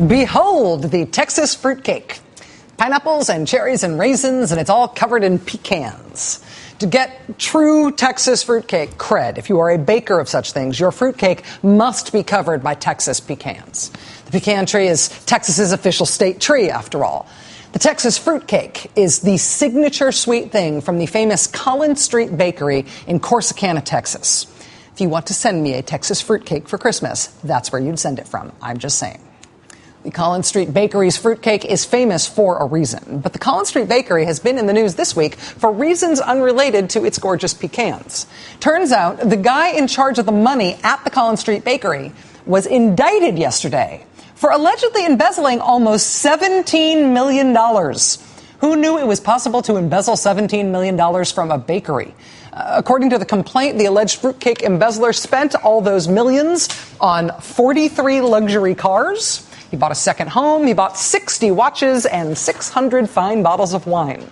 Behold the Texas fruitcake. Pineapples and cherries and raisins, and it's all covered in pecans. To get true Texas fruitcake cred, if you are a baker of such things, your fruitcake must be covered by Texas pecans. The pecan tree is Texas's official state tree, after all. The Texas fruitcake is the signature sweet thing from the famous Collins Street Bakery in Corsicana, Texas. If you want to send me a Texas fruitcake for Christmas, that's where you'd send it from. I'm just saying. The Collins Street Bakery's fruitcake is famous for a reason, but the Collins Street Bakery has been in the news this week for reasons unrelated to its gorgeous pecans. Turns out the guy in charge of the money at the Collins Street Bakery was indicted yesterday for allegedly embezzling almost $17 million. Who knew it was possible to embezzle $17 million from a bakery? According to the complaint, the alleged fruitcake embezzler spent all those millions on 43 luxury cars. He bought a second home, he bought 60 watches, and 600 fine bottles of wine.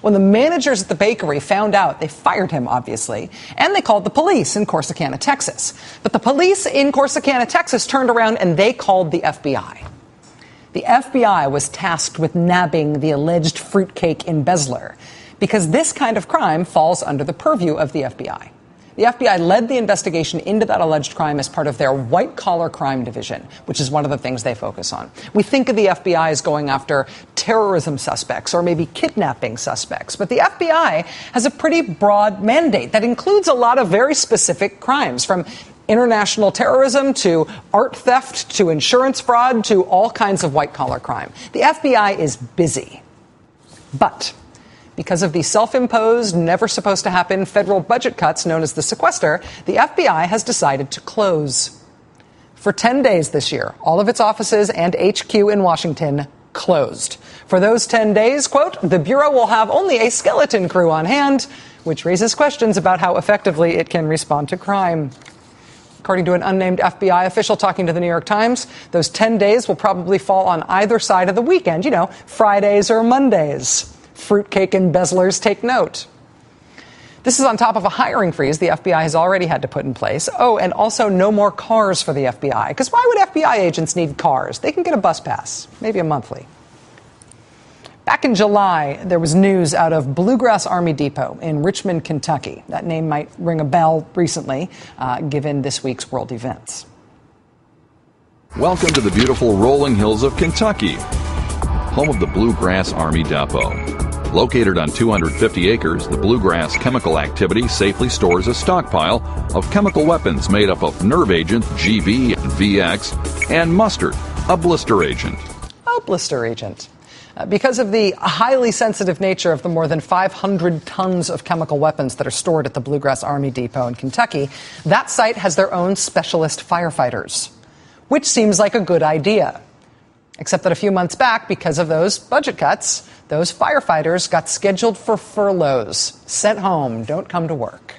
When the managers at the bakery found out, they fired him, obviously, and they called the police in Corsicana, Texas. But the police in Corsicana, Texas turned around and they called the FBI. The FBI was tasked with nabbing the alleged fruitcake embezzler because this kind of crime falls under the purview of the FBI. The FBI led the investigation into that alleged crime as part of their white-collar crime division, which is one of the things they focus on. We think of the FBI as going after terrorism suspects or maybe kidnapping suspects, but the FBI has a pretty broad mandate that includes a lot of very specific crimes, from international terrorism to art theft to insurance fraud to all kinds of white-collar crime. The FBI is busy. But because of the self-imposed, never-supposed-to-happen federal budget cuts known as the sequester, the FBI has decided to close. For 10 days this year, all of its offices and HQ in Washington closed. For those 10 days, quote, the Bureau will have only a skeleton crew on hand, which raises questions about how effectively it can respond to crime. According to an unnamed FBI official talking to the New York Times, those 10 days will probably fall on either side of the weekend, Fridays or Mondays. Fruitcake embezzlers take note. This is on top of a hiring freeze the FBI has already had to put in place. Oh, and also no more cars for the FBI. Because why would FBI agents need cars? They can get a bus pass, maybe a monthly. Back in July, there was news out of Bluegrass Army Depot in Richmond, Kentucky. That name might ring a bell recently, given this week's world events. Welcome to the beautiful rolling hills of Kentucky, home of the Bluegrass Army Depot. Located on 250 acres, the Bluegrass Chemical Activity safely stores a stockpile of chemical weapons made up of nerve agent, GB and VX, and mustard, a blister agent. Oh, blister agent. Because of the highly sensitive nature of the more than 500 tons of chemical weapons that are stored at the Bluegrass Army Depot in Kentucky, that site has their own specialist firefighters, which seems like a good idea. Except that a few months back, because of those budget cuts, those firefighters got scheduled for furloughs, sent home, don't come to work.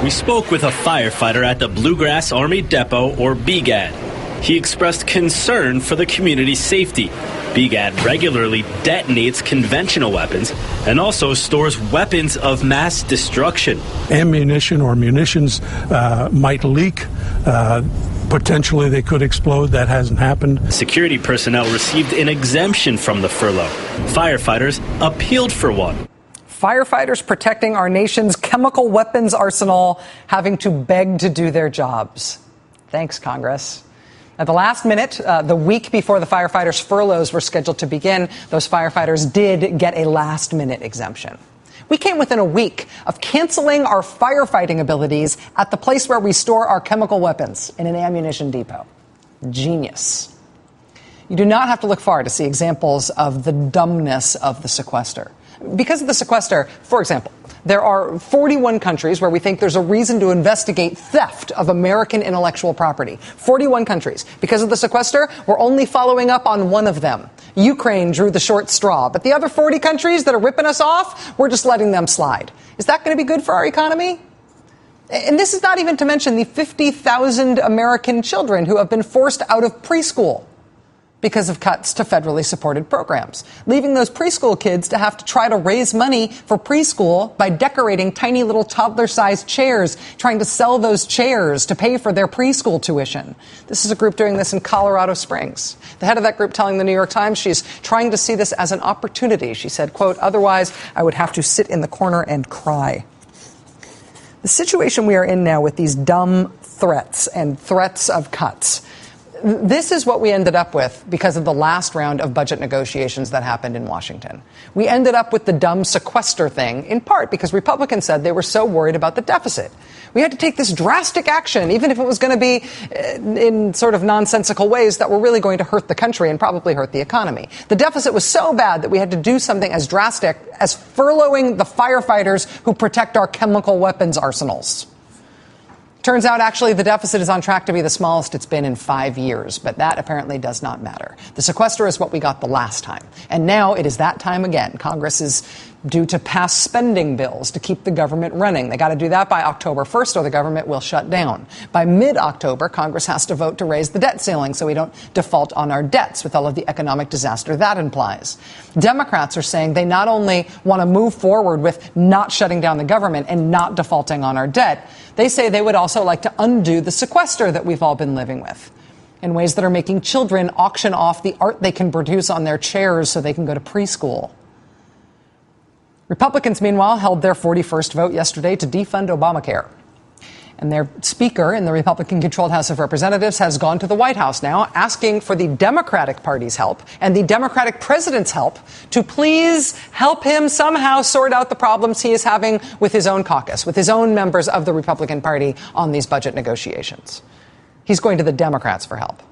We spoke with a firefighter at the Bluegrass Army Depot, or BGAD. He expressed concern for the community's safety. BGAD regularly detonates conventional weapons and also stores weapons of mass destruction. Ammunition or munitions might leak. Potentially they could explode. That hasn't happened. Security personnel received an exemption from the furlough. Firefighters appealed for one. Firefighters protecting our nation's chemical weapons arsenal having to beg to do their jobs. Thanks, Congress. At the last minute, the week before the firefighters' furloughs were scheduled to begin, those firefighters did get a last-minute exemption. We came within a week of canceling our firefighting abilities at the place where we store our chemical weapons, in an ammunition depot. Genius. You do not have to look far to see examples of the dumbness of the sequester. Because of the sequester, for example, there are 41 countries where we think there's a reason to investigate theft of American intellectual property. 41 countries. Because of the sequester, we're only following up on one of them. Ukraine drew the short straw, but the other 40 countries that are ripping us off, we're just letting them slide. Is that going to be good for our economy? And this is not even to mention the 50,000 American children who have been forced out of preschool. because of cuts to federally supported programs, leaving those preschool kids to have to try to raise money for preschool by decorating tiny little toddler-sized chairs, trying to sell those chairs to pay for their preschool tuition. This is a group doing this in Colorado Springs. The head of that group telling the New York Times she's trying to see this as an opportunity. She said, quote, "Otherwise, I would have to sit in the corner and cry." The situation we are in now with these dumb threats and threats of cuts, this is what we ended up with because of the last round of budget negotiations that happened in Washington. We ended up with the dumb sequester thing, in part because Republicans said they were so worried about the deficit. We had to take this drastic action, even if it was going to be in sort of nonsensical ways that were really going to hurt the country and probably hurt the economy. The deficit was so bad that we had to do something as drastic as furloughing the firefighters who protect our chemical weapons arsenals. Turns out, actually, the deficit is on track to be the smallest it's been in 5 years, but that apparently does not matter. The sequester is what we got the last time, and now it is that time again. Congress is due to pass spending bills to keep the government running. They got to do that by October 1st or the government will shut down. By mid-October, Congress has to vote to raise the debt ceiling so we don't default on our debts with all of the economic disaster that implies. Democrats are saying they not only want to move forward with not shutting down the government and not defaulting on our debt, they say they would also like to undo the sequester that we've all been living with in ways that are making children auction off the art they can produce on their chairs so they can go to preschool. Republicans, meanwhile, held their 41st vote yesterday to defund Obamacare. And their speaker in the Republican-controlled House of Representatives has gone to the White House now asking for the Democratic Party's help and the Democratic president's help to please help him somehow sort out the problems he is having with his own caucus, with his own members of the Republican Party on these budget negotiations. He's going to the Democrats for help.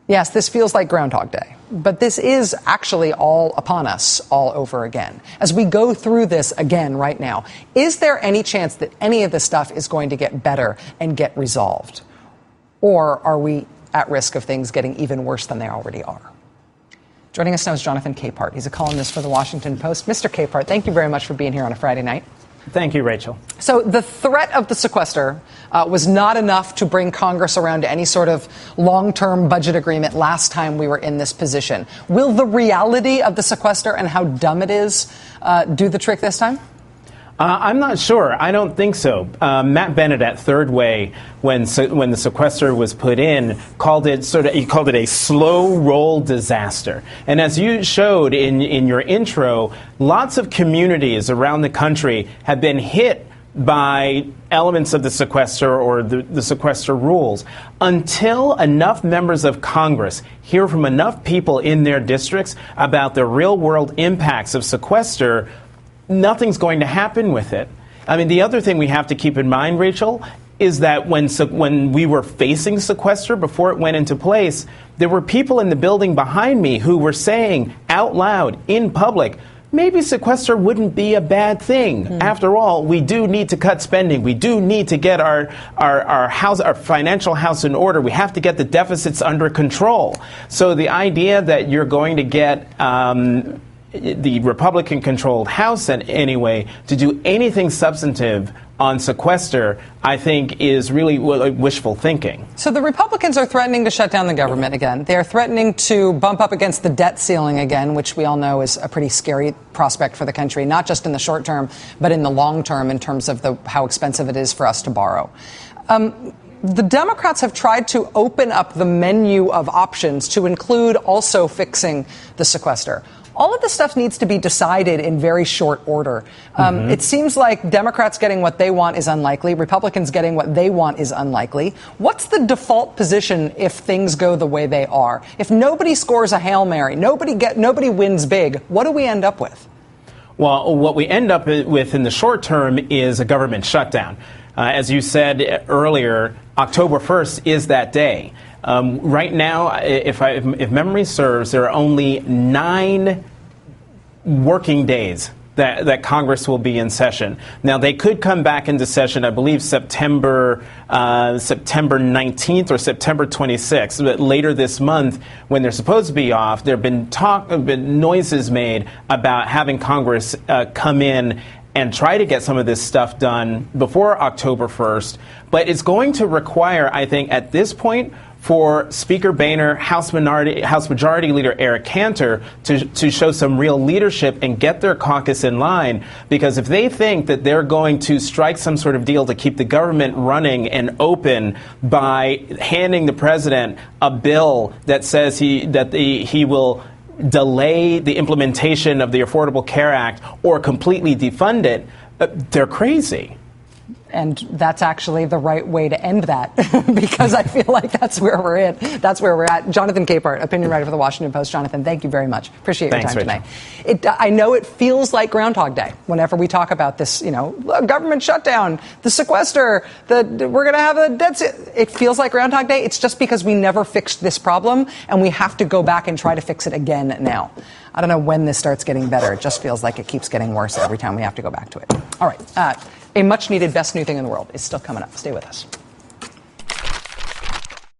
Yes, this feels like Groundhog Day, but this is actually all upon us all over again. As we go through this again right now, is there any chance that any of this stuff is going to get better and get resolved? Or are we at risk of things getting even worse than they already are? Joining us now is Jonathan Capehart. He's a columnist for the Washington Post. Mr. Capehart, thank you very much for being here on a Friday night. Thank you, Rachel. So the threat of the sequester was not enough to bring Congress around to any sort of long-term budget agreement last time we were in this position. Will the reality of the sequester and how dumb it is do the trick this time? I'm not sure. I don't think so. Matt Bennett at Third Way, when the sequester was put in, called it a slow roll disaster. And as you showed in your intro, lots of communities around the country have been hit by elements of the sequester or the sequester rules. Until enough members of Congress hear from enough people in their districts about the real world impacts of sequester, nothing's going to happen with it. I mean, the other thing we have to keep in mind, Rachel, is that when we were facing sequester before it went into place, there were people in the building behind me who were saying out loud in public, maybe sequester wouldn't be a bad thing. After all, we do need to cut spending. We do need to get our financial house in order. We have to get the deficits under control. So the idea that you're going to get the Republican-controlled House, anyway, to do anything substantive on sequester, I think, is really wishful thinking. So the Republicans are threatening to shut down the government again. They are threatening to bump up against the debt ceiling again, which we all know is a pretty scary prospect for the country, not just in the short term, but in the long term in terms of how expensive it is for us to borrow. The Democrats have tried to open up the menu of options to include also fixing the sequester. All of this stuff needs to be decided in very short order. It seems like Democrats getting what they want is unlikely. Republicans getting what they want is unlikely. What's the default position if things go the way they are? If nobody scores a Hail Mary, nobody wins big, what do we end up with? Well, what we end up with in the short term is a government shutdown. As you said earlier, October 1st is that day. Right now, if memory serves, there are only 9 working days that Congress will be in session. Now, they could come back into session, I believe, September 19th or September 26th. But later this month, when they're supposed to be off, there have been noises made about having Congress come in and try to get some of this stuff done before October 1st. But it's going to require, I think, at this point, for Speaker Boehner, House Majority Leader Eric Cantor to show some real leadership and get their caucus in line, because if they think that they're going to strike some sort of deal to keep the government running and open by handing the president a bill that says he will delay the implementation of the Affordable Care Act or completely defund it, they're crazy. And that's actually the right way to end that, because I feel like that's where we're at. That's where we're at. Jonathan Capehart, opinion writer for the Washington Post. Jonathan, thank you very much. Appreciate your time today. I know it feels like Groundhog Day whenever we talk about this, government shutdown, the sequester, we're going to have a debt. It feels like Groundhog Day. It's just because we never fixed this problem, and we have to go back and try to fix it again now. I don't know when this starts getting better. It just feels like it keeps getting worse every time we have to go back to it. All right. A much-needed Best New Thing in the World is still coming up. Stay with us.